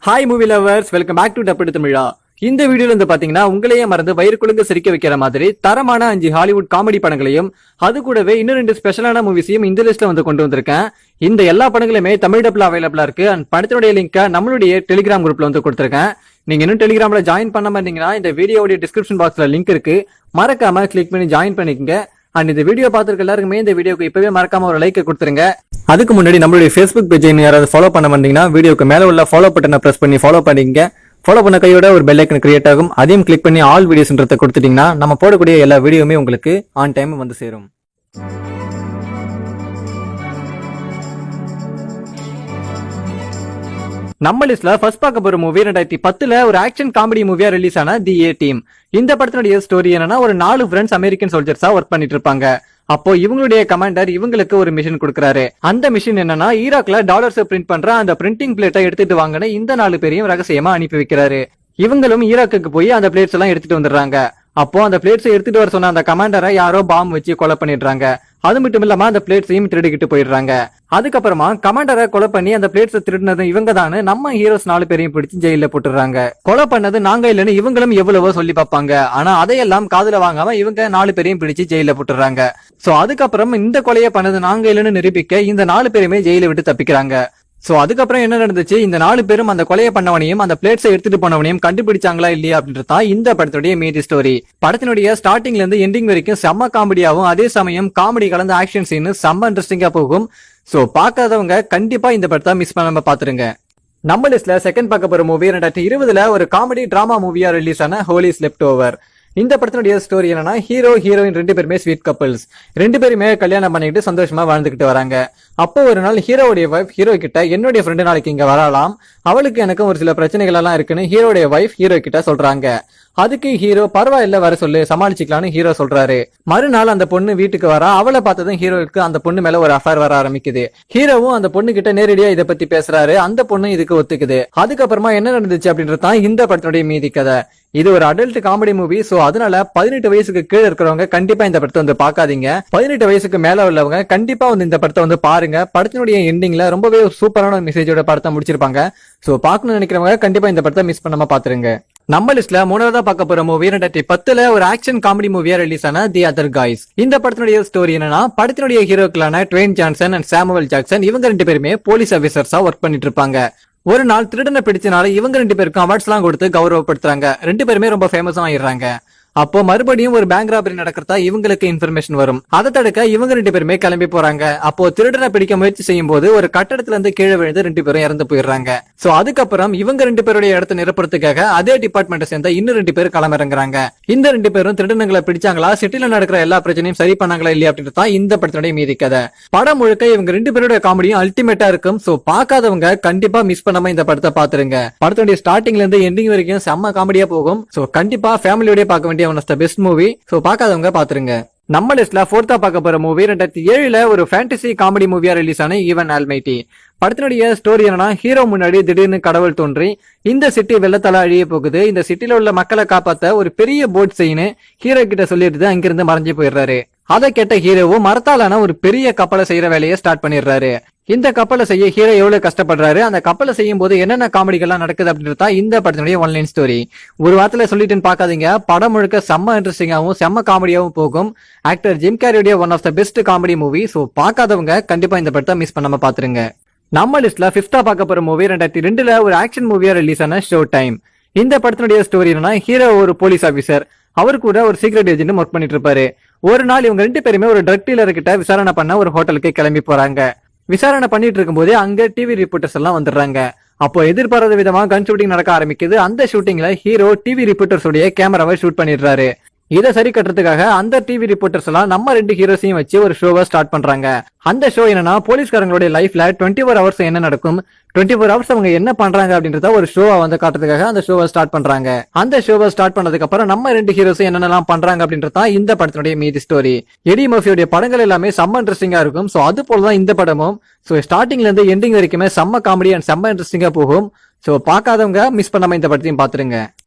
Hi movie lovers, welcome back to டப்பு தமிழா. இந்த வீடியோல வந்து பாத்தீங்கன்னா உங்களையே மறந்து வயிறு குலுங்க சிரிக்க வைக்கிற மாதிரி தரமான 5 ஹாலிவுட் காமெடி படங்களையும் அது கூடவே இன்னும் 2 ஸ்பெஷலான மூவிஸையும் இந்த லிஸ்ட்ல வந்து கொண்டு வந்திருக்கேன். இந்த எல்லா படங்களுமே தமிழ் டப்ல அவைலபிளா இருக்கு. அண்ட் படத்தினுடைய லிங்கை நம்மளுடைய டெலிகிராம் குரூப்ல வந்து கொடுத்திருக்கேன். நீங்க இன்னும் டெலிகிராம்ல ஜாயின் பண்ணாம இருந்தீங்கன்னா இந்த வீடியோடைய டிஸ்கிரிப்ஷன் பாக்ஸ்ல லிங்க் இருக்கு, மறக்காம கிளிக் பண்ணி ஜாயின் பண்ணிக்கங்க. அண்ட் இந்த வீடியோ பார்த்துருக்க எல்லாருக்குமே இந்த வீடியோக்கு இப்பவே மறக்காம ஒரு லைக் கொடுத்துருங்க. அதுக்கு முன்னாடி நம்மளுடைய ஃபேஸ்புக் பேஜை யாராவது ஃபாலோ பண்ண மாட்டீங்கன்னா வீடியோக்கு மேல உள்ள ஃபாலோ பட்டனை பிரஸ் பண்ணி ஃபாலோ பண்ணிக்கங்க. ஃபாலோ பண்ண கையோட ஒரு பெல் ஐக்கன் கிரியேட் ஆகும், அதையும் கிளிக் பண்ணி ஆல் வீடியோஸ்ன்றதை கொடுத்துட்டீங்கன்னா நம்ம போடக்கூடிய எல்லா வீடியோமே உங்களுக்கு ஆன் டைம் வந்து சேரும். நம்ம லிஸ்ட்ல ஃபர்ஸ்ட் பார்க்க போற மூவி 2010 ஒரு ஆக்ஷன் காமெடி மூவியா ரிலீஸ் ஆன தி ஏ டீம். இந்த படத்தினுடைய ஸ்டோரி என்னன்னா, ஒரு 4 ஃப்ரெண்ட்ஸ் அமெரிக்கன் சோல்ஜர்ஸா ஒர்க் பண்ணிட்டு இருப்பாங்க. அப்போ இவங்களுடைய கமாண்டர் இவங்களுக்கு ஒரு மிஷன் கொடுக்கறாரு. அந்த மிஷன் என்னன்னா, ஈராக்ல டாலர்ஸ் பிரிண்ட் பண்ற அந்த பிரிண்டிங் பிளேட்டை எடுத்துட்டு வாங்கன்னு இந்த 4 பேரையும் ரகசியமா அனுப்பி வைக்கிறாரு. இவங்களும் ஈராக்குக்கு போய் அந்த பிளேட்ஸ் எல்லாம் எடுத்துட்டு வந்துடுறாங்க. அப்போ அந்த பிளேட்ஸ் எடுத்துட்டு வர சொன்ன அந்த கமாண்டரை யாரோ பாம் வச்சு கொலை பண்ணிடுறாங்க. அது மட்டும் இல்லாம அந்த பிளேட்ஸையும் திருடிக்கிட்டு போயிடுறாங்க. அதுக்கப்புறமா கமாண்டரை கொலை பண்ணி அந்த பிளேட்ஸ் திருடினது இவங்க தான் நம்ம ஹீரோஸ் 4 பேரையும் பிடிச்சு ஜெயில போட்டுறாங்க. கொலை பண்ணது நாங்க இல்லன்னு இவங்களும் எவ்வளவோ சொல்லி பார்ப்பாங்க. ஆனா அதையெல்லாம் காதுல வாங்காம இவங்க 4 பேரையும் பிடிச்சு ஜெயில போட்டுறாங்க. சோ அதுக்கப்புறம் இந்த கொலையை பண்ணது நாங்க இல்லன்னு நிரூபிக்க இந்த 4 பேருமே ஜெயில விட்டு தப்பிக்கிறாங்க. சோ அதுக்கப்புறம் என்ன நடந்துச்சு, இந்த 4 பேரும் அந்த கொலையை பண்ணவனையும் அந்த பிளேட்ஸை எடுத்துட்டு போனவனையும் கண்டுபிடிச்சாங்களா இல்லையா அப்படின்றதான் இந்த படத்துடைய மீதி ஸ்டோரி. படத்தினுடைய ஸ்டார்டிங்ல இருந்து எண்டிங் வரைக்கும் செம்ம காமெடியாவும் அதே சமயம் காமெடி கலந்த ஆக்ஷன் சீன் செம்ம இன்ட்ரெஸ்டிங்கா போகும். சோ பார்க்காதவங்க கண்டிப்பா இந்த படத்தை மிஸ் பண்ணாம பாத்துருங்க. நம்ம லிஸ்ட்ல செகண்ட் பார்க்க போற மூவி 2020 ஒரு காமெடி டிராமா மூவியா ரிலீஸ் ஆன ஹோலி ஸ்லெப்ட் ஓவர். இந்த படத்தினுடைய ஸ்டோரி என்னன்னா, ஹீரோ ஹீரோயின் 2 பேருமே ஸ்வீட் கப்பிள்ஸ். 2 பேருமே கல்யாணம் பண்ணிக்கிட்டு சந்தோஷமா வாழ்ந்துகிட்டு வராங்க. அப்போ ஒரு நாள் ஹீரோடைய வைஃப் ஹீரோ கிட்ட, என்னுடைய ஃப்ரெண்டு நாளைக்கு இங்க வரலாம், அவளுக்கு எனக்கு ஒரு சில பிரச்சனைகள் எல்லாம் இருக்குன்னு ஹீரோடைய வைஃப் ஹீரோ கிட்ட சொல்றாங்க. அதுக்கு ஹீரோ பரவாயில்ல வர சொல்லு, சமாளிச்சுக்கலாம்னு ஹீரோ சொல்றாரு. மறுநாள் அந்த பொண்ணு வீட்டுக்கு வரா. அவளை பார்த்ததும் ஹீரோக்கு அந்த பொண்ணு மேல ஒரு அஃபேர் வர ஆரம்பிக்குது. ஹீரோவும் அந்த பொண்ணு கிட்ட நேரடியா இதை பத்தி பேசுறாரு. அந்த பொண்ணு இதுக்கு ஒத்துக்குது. அதுக்கப்புறமா என்ன நடந்துச்சு அப்படின்றதான் இந்த படத்தினுடைய மீதி கதை. இது ஒரு அடல்ட் காமெடி மூவி. சோ அதனால 18 வயசுக்கு கீழே இருக்கிறவங்க கண்டிப்பா இந்த படத்தை வந்து பாக்காதீங்க. 18 வயசுக்கு மேல உள்ளவங்க கண்டிப்பா வந்து இந்த படத்தை வந்து பாருங்க. படத்தினுடைய எண்டிங்ல ரொம்பவே சூப்பரான மெசேஜோட படத்தை முடிச்சிருப்பாங்க. சோ பாக்கணும்னு நினைக்கிறவங்க கண்டிப்பா இந்த படத்தை மிஸ் பண்ணாம பாத்துருங்க. நம்ம லிஸ்ட்ல 3வதா பார்க்க போற மூவி 2010 ஒரு ஆக்ஷன் காமெடி மூவியா ரிலீஸ் ஆன தி அதர் காய்ஸ். இந்த படத்தினுடைய ஸ்டோரி என்னன்னா, படத்தினுடைய ஹீரோக்களான Dwayne Johnson and Samuel Jackson இவங்க 2 பேருமே போலீஸ் ஆபீசர்ஸா ஒர்க் பண்ணிட்டு இருப்பாங்க. ஒரு நாள் திருடனை பிடிச்சனால இவங்க 2 பேருக்கும் அவார்ட்ஸ் எல்லாம் கொடுத்து கௌரவப்படுத்துறாங்க. 2 பேருமே ரொம்ப ஃபேமஸா ஆயிடுறாங்க. அப்போ மறுபடியும் ஒரு பேங்க் ராபரி நடக்கிறதா இவங்களுக்கு இன்ஃபர்மேஷன் வரும். அதை தடுக்க இவங்க 2 பேருமே கிளம்பி போறாங்க. அப்போ திருடனை பிடிக்க முயற்சி செய்யும் போது ஒரு கட்டடத்துல இருந்து கீழே விழுந்து 2 பேரும் இறந்து போயிடுறாங்க. சோ அதுக்கப்புறம் இவங்க 2 பேருடைய இடத்தை நிரப்புறதுக்காக அதே டிபார்ட்மெண்ட் சேர்ந்த இன்னும் 2 பேர் களமிறங்குறாங்க. இந்த 2 பேரும் திருடனங்களை பிடிச்சாங்களா, சிட்டில நடக்கிற எல்லா பிரச்சனையும் சரி பண்ணாங்களா இல்லையா அப்படின்றதான் இந்த படத்தினுடைய மீதி கதை. படம் முழுக்க இவங்க 2 பேருடைய காமெடியும் அல்டிமேட்டா இருக்கும். சோ பார்க்காதவங்க கண்டிப்பா மிஸ் பண்ணாம இந்த படத்தை பாத்துருங்க. படத்தினுடைய ஸ்டார்டிங்ல இருந்து எண்டிங் வரைக்கும் செம்ம காமெடியா போகும். சோ கண்டிப்பா ஃபேமிலியோட பார்க்க வேண்டிய one of the best movie. So பார்க்காதவங்க பாத்துருங்க. நம்ம லிஸ்ட்ல 4தா பார்க்க போற மூவி 2007 ஒரு ஃபேண்டசி காமெடி மூவியா ரிலீஸ் ஆன ஈவன் ஆல்மைட்டி. படத்தினுடைய ஸ்டோரி என்னன்னா, ஹீரோ முன்னாடி திடீர்னு கடவுள் தோன்றி இந்த சிட்டி வெள்ளத்தால அழிய போகுது, இந்த சிட்டில உள்ள மக்களை காப்பாத்த ஒரு பெரிய போட் செய்யு ஹீரோ கிட்ட சொல்லிட்டு அங்கிருந்து மறைஞ்சு போயிடுறாரு. அதை கேட்ட ஹீரோவும் மரத்தாலான ஒரு பெரிய கப்பலை செய்யற வேலையை ஸ்டார்ட் பண்ணிடுறாரு. இந்த கப்பலை செய்ய ஹீரோ எவ்வளவு கஷ்டப்படுறாரு, அந்த கப்பலை செய்யும் போது என்னென்ன காமெடிகள்லாம் நடக்குது அப்படின்றதா இந்த படத்தினுடைய ஒன்லைன் ஸ்டோரி. ஒரு வாரத்துல சொல்லிட்டுன்னு பாக்காதீங்க, படம் முழுக்க செம்ம இன்ட்ரெஸ்டிங்காவும் செம்ம காமெடியாவும் போகும். ஆக்டர் ஜிம் கேரியோட one of the best comedy movie. So பார்க்காதவங்க கண்டிப்பா இந்த படத்தை மிஸ் பண்ணாம பாத்துருங்க. நம்ம லிஸ்ட்ல 5தா பார்க்க போற மூவி 2002 ஒரு ஆக்ஷன் மூவியா ரிலீஸ் ஆன ஷோ டைம். இந்த படத்தினுடைய ஸ்டோரி என்னன்னா, ஹீரோ ஒரு போலீஸ் ஆபீசர், அவர் கூட ஒரு சீக்ரெட் ஏஜென்ட் ஒர்க் பண்ணிட்டு இருப்பாரு. ஒரு நாள் இவங்க 2 பேருமே ஒரு ட்ரக் டீலர் கிட்ட விசாரணை பண்ண ஒரு ஹோட்டலுக்கு கிளம்பி போறாங்க. விசாரணை பண்ணிட்டு இருக்கும் போதே அங்க டிவி ரிப்போர்ட்டர்ஸ் எல்லாம் வந்துடுறாங்க. அப்போ எதிர்பாராத விதமா கன் ஷூட்டிங் நடக்க ஆரம்பிக்குது. அந்த ஷூட்டிங்ல ஹீரோ டிவி ரிப்போர்ட்டர்ஸ் உடைய கேமராவை ஷூட் பண்ணிடுறாரு. இதை சரி கட்டுறதுக்காக அந்த டிவி ரிப்போர்ட்டர்ஸ் எல்லாம் நம்ம 2 ஹீரோஸையும் வச்சு ஒரு ஷோவை ஸ்டார்ட் பண்றாங்க. அந்த ஷோ என்னன்னா, போலீஸ்காரங்களுடைய லைஃப்ல 24 ஹவர்ஸ் என்ன நடக்கும், 24 ஹவர்ஸ் அவங்க என்ன பண்றாங்க அப்படின்றத ஒரு ஷோவை வந்து காட்டுறதுக்காக அந்த ஷோவை ஸ்டார்ட் பண்றாங்க. அந்த ஷோவை ஸ்டார்ட் பண்ணதுக்கு அப்புறம் நம்ம 2 ஹீரோஸும் என்னென்னலாம் பண்றாங்க அப்படின்றதா இந்த படத்தினுடைய மீதி ஸ்டோரி. எடி மர்ஃபியோட படங்கள் எல்லாமே செம்ம இன்ட்ரெஸ்டிங்கா இருக்கும். சோ அது போலதான் இந்த படமும். சோ ஸ்டார்டிங்ல இருந்து எண்டிங் வரைக்குமே செம்ம காமெடி அண்ட் செம்ம இன்ட்ரெஸ்டிங்கா போகும். சோ பார்க்காதவங்க மிஸ் பண்ணாம இந்த படத்தையும் பாத்துருங்க.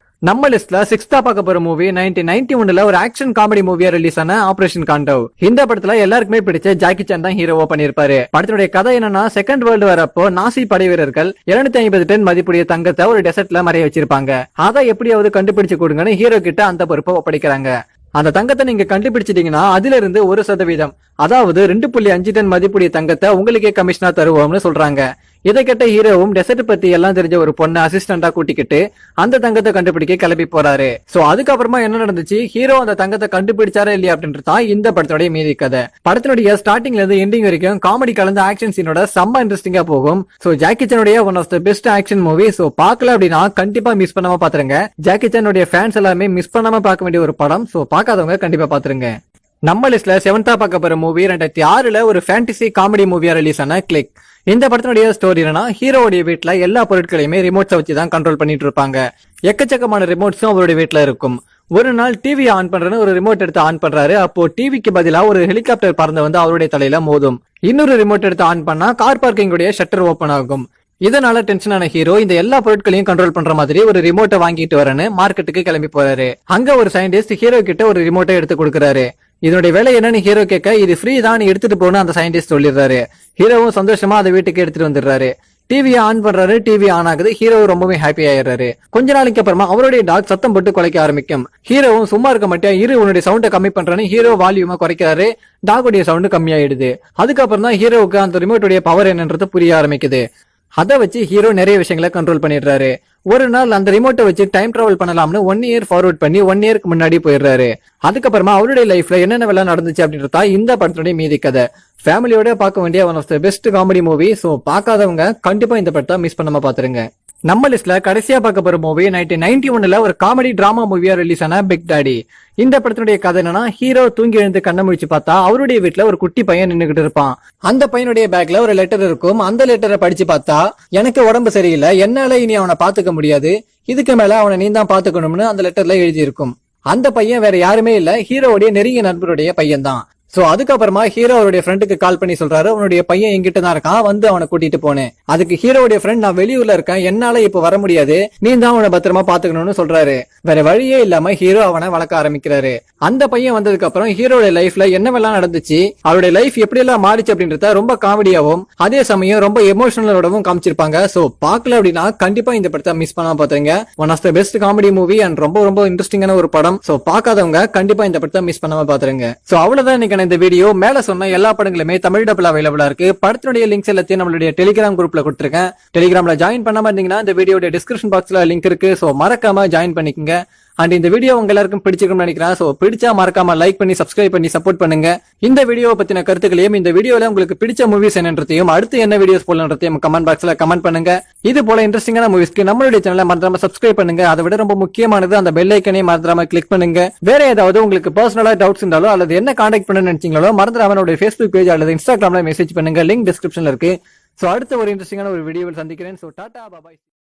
நம்ம லிஸ்ட்ல 6th பார்க்க போற மூவி 1991ல ஒரு ஆக்ஷன் காமெடி மூவியா ரிலீஸ் ஆன ஆபரேஷன் காண்டவ். இந்த படத்துல எல்லாருக்குமே பிடிச்ச ஜாக்கி சான் தான் ஹீரோவா பண்ணிருப்பாரு. படத்தினுடைய கதை என்னன்னா, செகண்ட் வேர்ல்டு வார் அப்போ நாசி படை வீரர்கள் 250 டன் மதிப்புடைய தங்கத்தை ஒரு டெசர்ட்ல மறைய வச்சிருப்பாங்க. அதை எப்படியாவது கண்டுபிடிச்சு கொடுங்கன்னு ஹீரோ கிட்ட அந்த பொறுப்பை ஒப்படைக்கிறாங்க. அந்த தங்கத்தை நீங்க கண்டுபிடிச்சிட்டீங்கன்னா அதுல இருந்து 1%, அதாவது 2.5 டன் மதிப்புடைய தங்கத்தை உங்களுக்கே கமிஷனா தருவோம்னு சொல்றாங்க. இதை கேட்ட ஹீரோவும் டெசர்ட் பத்தி எல்லாம் தெரிஞ்ச ஒரு பொண்ணு அசிஸ்டண்டா கூட்டிக்கிட்டு அந்த தங்கத்தை கண்டுபிடிக்க கிளம்பி போறாரு. சோ அதுக்கப்புறமா என்ன நடந்துச்சு, ஹீரோ அந்த தங்கத்தை கண்டுபிடிச்சாரா இல்லையா அப்படின்றதான் இந்த படத்தோட மீதி கதை. படத்தினுடைய ஸ்டார்டிங்ல இருந்து எண்டிங் வரைக்கும் காமெடி கலந்த ஆக்ஷன் சீனோட செம்ம இன்ட்ரெஸ்டிங்கா போகும். சோ ஜாக்கி சானுடைய one of the best action movie. So பார்க்கல அப்படின்னா கண்டிப்பா மிஸ் பண்ணாம பாத்துருங்க. ஜாக்கி சானுடைய ஃபேன்ஸ் எல்லாமே மிஸ் பண்ணாம பார்க்க வேண்டிய ஒரு படம். சோ பார்க்காதவங்க கண்டிப்பா பாத்துருங்க. நம்ம லிஸ்ட்ல 7th பார்க்க போற மூவி 2006ல ஒரு ஃபேண்டசி காமெடி மூவியா ரிலீஸ் ஆன கிளிக். இந்த படத்தினுடைய ஸ்டோரி என்னன்னா, ஹீரோவுடைய வீட்டுல எல்லா பொருட்களையுமே ரிமோட்ஸை வச்சு தான் கண்ட்ரோல் பண்ணிட்டு இருப்பாங்க. எக்கச்சக்கமான ரிமோட்ஸும் அவருடைய வீட்டுல இருக்கும். ஒரு நாள் டிவி ஆன் பண்றேன்னு ஒரு ரிமோட் எடுத்து ஆன் பண்றாரு. அப்போ டிவிக்கு பதிலா ஒரு ஹெலிகாப்டர் பறந்து வந்து அவருடைய தலையில மோதும். இன்னொரு ரிமோட் எடுத்து ஆன் பண்ணா கார் பார்க்கிங் உடைய ஷட்டர் ஓபன் ஆகும். இதனால டென்ஷனான ஹீரோ இந்த எல்லா பொருட்களையும் கண்ட்ரோல் பண்ற மாதிரி ஒரு ரிமோட்டை வாங்கிட்டு வரேன்னு மார்க்கெட்டுக்கு கிளம்பி போறாரு. அங்க ஒரு சயின்டிஸ்ட் ஹீரோ கிட்ட ஒரு ரிமோட்டை எடுத்து கொடுக்கறாரு. இதனுடைய வேலை என்னன்னு ஹீரோ கேட்க, இது ஃப்ரீ தான், எடுத்துட்டு போகணும் அந்த சயின்டிஸ்ட் சொல்லிடுறாரு. ஹீரோவும் சந்தோஷமா அதை வீட்டுக்கு எடுத்துட்டு வந்துடுறாரு. டிவியை ஆன் பண்றாரு. டிவி ஆன் ஆகுது. ஹீரோ ரொம்பவே ஹாப்பி ஆயிடுறாரு. கொஞ்ச நாளைக்கு அப்புறமா அவருடைய டாக் சத்தம் போட்டு குலைக்க ஆரம்பிக்கும். ஹீரோவும் சும்மா இருக்க மாட்டேன், உன்னுடைய சவுண்டை கம்மி பண்றான்னு ஹீரோ வால்யூமா குறைக்கிறாரு. டாகுடைய சவுண்டு கம்மியாயிடுது. அதுக்கப்புறம் தான் ஹீரோவுக்கு அந்த ரிமோட்டுடைய பவர் என்னன்றது புரிய ஆரம்பிக்குது. அதை வச்சு ஹீரோ நிறைய விஷயங்களை கண்ட்ரோல் பண்ணிடுறாரு. ஒரு நாள் அந்த ரிமோட்டை வச்சு டைம் டிராவல் பண்ணலாம்னு 1 இயர் ஃபார்வர்ட் பண்ணி 1 இயருக்கு முன்னாடி போயிடுறாரு. அதுக்கப்புறமா அவருடைய லைஃப்ல என்னென்ன வேலை நடந்துச்சு அப்படின்றதா இந்த படத்துடைய மீதி கதை. ஃபேமிலியோட பார்க்க வேண்டிய one of the best comedy movie. So பார்க்காதவங்க கண்டிப்பா இந்த படத்தை மிஸ் பண்ணாம பாத்துருங்க. நம்ம லிஸ்ட்ல கடைசியா பார்க்க போற மூவி 1991ல ஒரு காமெடி டிராமா மூவியா ரிலீஸ் ஆன பிக் டாடி. இந்த படத்தினுடைய கதை என்னன்னா, ஹீரோ தூங்கி எழுந்து கண்ண முழிச்சு பார்த்தா அவருடைய வீட்டுல ஒரு குட்டி பையன் நின்னுகிட்டு இருப்பான். அந்த பையனுடைய பேக்ல ஒரு லெட்டர் இருக்கும். அந்த லெட்டரை படிச்சு பார்த்தா, எனக்கு உடம்பு சரியில்லை, என்னால இனி அவனை பாத்துக்க முடியாது, இதுக்கு மேல அவனை நீ தான் பாத்துக்கணும்னு அந்த லெட்டர்ல எழுதி இருக்கும். அந்த பையன் வேற யாருமே இல்ல, ஹீரோவுடைய நெருங்கிய நண்பருடைய பையன் தான். சோ அதுக்கப்புறமா ஹீரோ அவருடைய ஃப்ரெண்டுக்கு கால் பண்ணி சொல்றாரு, உன்னுடைய பையன் என்கிட்ட தான் இருக்கான், வந்து அவனை கூட்டிட்டு போனேன். அதுக்கு ஹீரோவுடைய ஃப்ரெண்ட், நான் வெளியூர்ல இருக்கேன், என்னால இப்ப வர முடியாது, நீ தான் அவனை பத்திரமா பாத்துக்கணும்னு சொல்றாரு. வேற வழியே இல்லாம ஹீரோ அவனை வளர்க்க ஆரம்பிக்கிறாரு. அந்த பையன் வந்ததுக்கு அப்புறம் ஹீரோடைய லைஃப்ல என்னவெல்லாம் நடந்துச்சு, அவருடைய லைஃப் எப்படி எல்லாம் மாறிச்சு அப்படின்றத ரொம்ப காமெடியாவும் அதே சமயம் ரொம்ப எமோஷனலோடவும் காமிச்சிருப்பாங்க. சோ பாக்கல அப்படின்னா கண்டிப்பா இந்த படத்தை மிஸ் பண்ணாம பாத்துங்க. One of the best comedy movie and ரொம்ப ரொம்ப இன்ட்ரெஸ்டிங்கான ஒரு படம். சோ பார்க்காதவங்க கண்டிப்பா இந்த படத்தை மிஸ் பண்ணாம பாத்துருங்க. சோ அவ்வளவுதான் இன்னைக்கு இந்த வீடியோ. மேல சொன்ன எல்லா படங்களுமே தமிழ் டபுள் அவைலபிளா இருக்கு. படத்தினுடைய லிங்க்ஸ் எல்லாத்தையும் நம்மளுடைய டெலிகிராம் குரூப்ல கொடுத்திருக்கேன். டெலிகிராம்ல ஜாயின் பண்ணாம இருந்தீங்கன்னா இந்த வீடியோட டிஸ்கிரிப்ஷன் பாக்ஸ்ல லிங்க் இருக்கு. சோ மறக்காம ஜாயின் பண்ணிக்கங்க. அண்ட் இந்த வீடியோ உங்க எல்லாருக்கும் பிடிச்சிருக்கும்னு நினைக்கிறேன். சோ பிடிச்சா மறக்காம லைக் பண்ணி சப்ஸ்கிரைப் பண்ணி சப்போர்ட் பண்ணுங்க. இந்த வீடியோ பத்தின கருத்துக்களையும் இந்த வீடியோல உங்களுக்கு பிடிச்ச மூவிஸ் என்னன்றதையும் அடுத்து என்ன வீடியோஸ் போலன்றதையும் கமெண்ட் பாக்ஸ்ல கமெண்ட் பண்ணுங்க. இது போல இன்ட்ரெஸ்டிங்கான மூவிஸ்க்கு நம்மளுடைய சேனலை மறந்துடாம சப்ஸ்கிரைப் பண்ணுங்க. அதை விட ரொம்ப முக்கியமானது அந்த பெல் ஐக்கனை மறந்துடாம கிளிக் பண்ணுங்க. வேற ஏதாவது உங்களுக்கு பர்சனலா டவுட்ஸ் இருந்தாலோ அல்லது என்ன கான்டாக்ட் பண்ண நினைச்சீங்களோ மறந்துடாம என்னோட Facebook பேஜ் அல்லது இன்ஸ்டாகிராம்ல மெசேஜ் பண்ணுங்க. லிங்க் டிஸ்கிரிப்ஷன்ல இருக்கு. சோ அடுத்த ஒரு இன்ட்ரெஸ்டிங்கான ஒரு வீடியோவில் சந்திக்கிறேன். சோ டாடா பாய்.